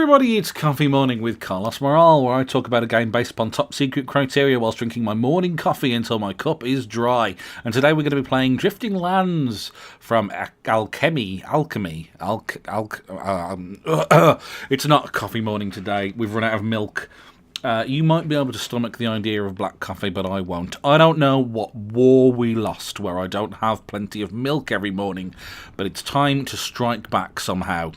everybody, it's Coffee Morning with Karlos Morale, where I talk about a game based upon top secret criteria whilst drinking my morning coffee until my cup is dry. And today we're going to be playing Drifting Lands from Alkemi. It's not a coffee morning today. We've run out of milk. You might be able to stomach the idea of black coffee, but I won't. I don't know what war we lost where I don't have plenty of milk every morning, but it's time to strike back somehow.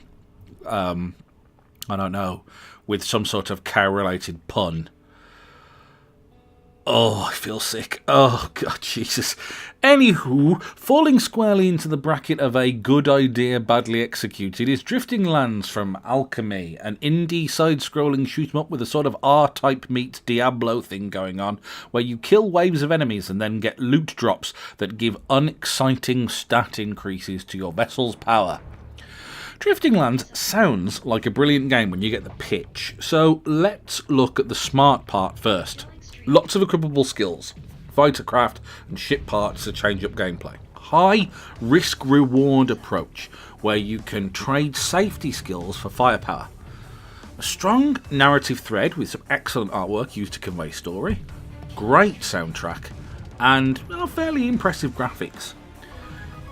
I don't know, with some sort of cow-related pun. Oh, I feel sick. Oh, God, Jesus. Anywho, falling squarely into the bracket of a good idea badly executed is Drifting Lands from Alkemi, an indie side-scrolling shoot-'em-up with a sort of R-type meets Diablo thing going on, where you kill waves of enemies and then get loot drops that give unexciting stat increases to your vessel's power. Drifting Lands sounds like a brilliant game when you get the pitch, so let's look at the smart part first. Lots of equipable skills, fighter craft and ship parts to change up gameplay. High risk-reward approach, where you can trade safety skills for firepower. A strong narrative thread with some excellent artwork used to convey story. Great soundtrack, and fairly impressive graphics.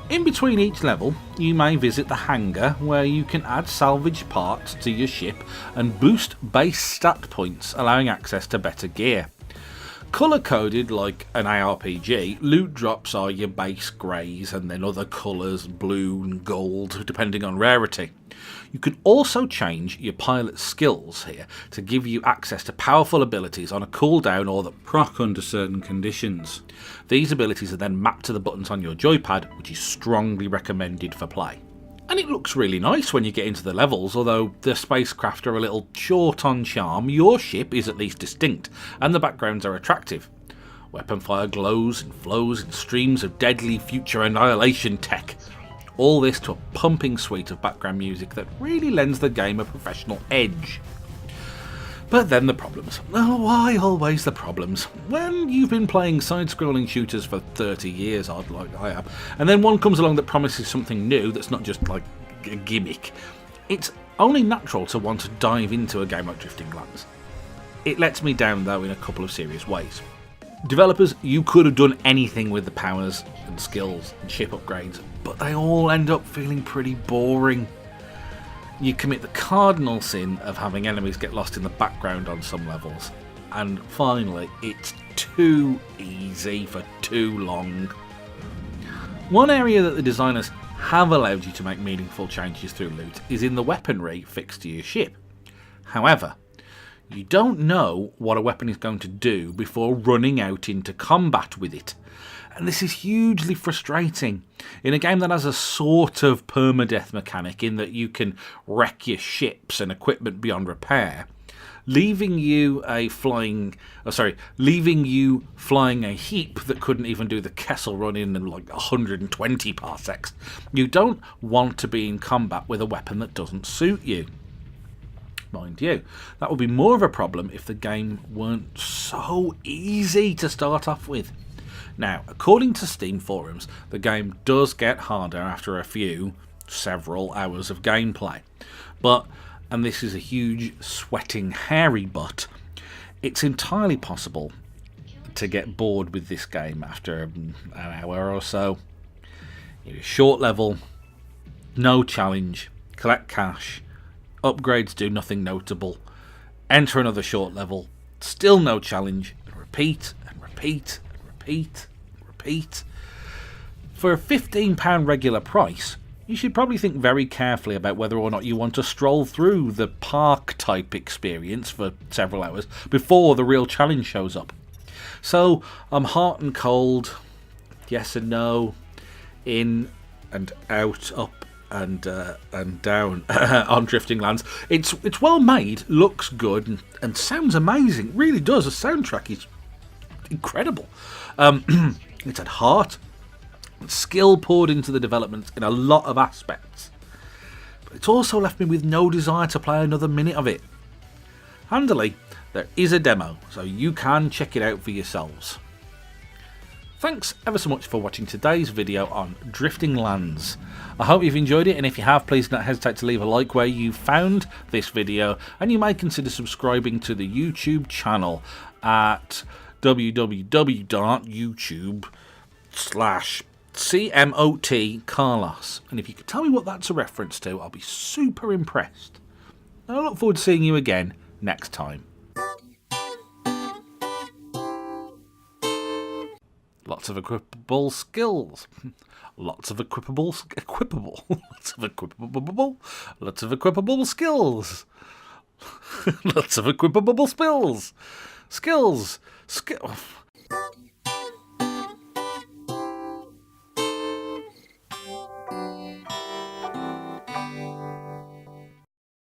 In between each level, you may visit the hangar where you can add salvaged parts to your ship and boost base stat points, allowing access to better gear. Colour-coded like an ARPG, loot drops are your base greys and then other colours, blue and gold, depending on rarity. You can also change your pilot's skills here to give you access to powerful abilities on a cooldown or that proc under certain conditions. These abilities are then mapped to the buttons on your joypad, which is strongly recommended for play. And it looks really nice when you get into the levels, although the spacecraft are a little short on charm. Your ship is at least distinct, and the backgrounds are attractive. Weapon fire glows and flows in streams of deadly future annihilation tech. All this to a pumping suite of background music that really lends the game a professional edge. But then the problems. Oh, why always the problems? When you've been playing side-scrolling shooters for 30 years, odd like I have, and then one comes along that promises something new that's not just like a gimmick, it's only natural to want to dive into a game like Drifting Lands. It lets me down though in a couple of serious ways. Developers, you could have done anything with the powers and skills and ship upgrades, but they all end up feeling pretty boring. You commit the cardinal sin of having enemies get lost in the background on some levels. And finally, it's too easy for too long. One area that the designers have allowed you to make meaningful changes through loot is in the weaponry fixed to your ship. However, you don't know what a weapon is going to do before running out into combat with it. And this is hugely frustrating in a game that has a sort of permadeath mechanic in that you can wreck your ships and equipment beyond repair, leaving you flying a heap that couldn't even do the Kessel run in like 120 parsecs. You don't want to be in combat with a weapon that doesn't suit you. Mind you, that would be more of a problem if the game weren't so easy to start off with. Now, according to Steam forums, the game does get harder after several hours of gameplay. But, and this is a huge sweating hairy but, it's entirely possible to get bored with this game after an hour or so. You're a short level, no challenge, collect cash, upgrades do nothing notable, enter another short level, still no challenge, and repeat and repeat. Repeat. For a £15 regular price, you should probably think very carefully about whether or not you want to stroll through the park-type experience for several hours before the real challenge shows up. So, I'm hot and cold, yes and no, in and out, up and down on Drifting Lands. It's well made, looks good, and sounds amazing. It really does. The soundtrack is incredible. It's had heart and skill poured into the development in a lot of aspects, but it's also left me with no desire to play another minute of it. Handily, there is a demo, so you can check it out for yourselves. Thanks ever so much for watching today's video on Drifting Lands. I hope you've enjoyed it, and if you have, please don't hesitate to leave a like where you found this video, and you may consider subscribing to the YouTube channel at www.youtube.com/CMOT Karlos. And if you could tell me what that's a reference to, I'll be super impressed. I look forward to seeing you again next time. Lots of equipable skills. Lots of equipable skills. Lots of equipable spills. Skills.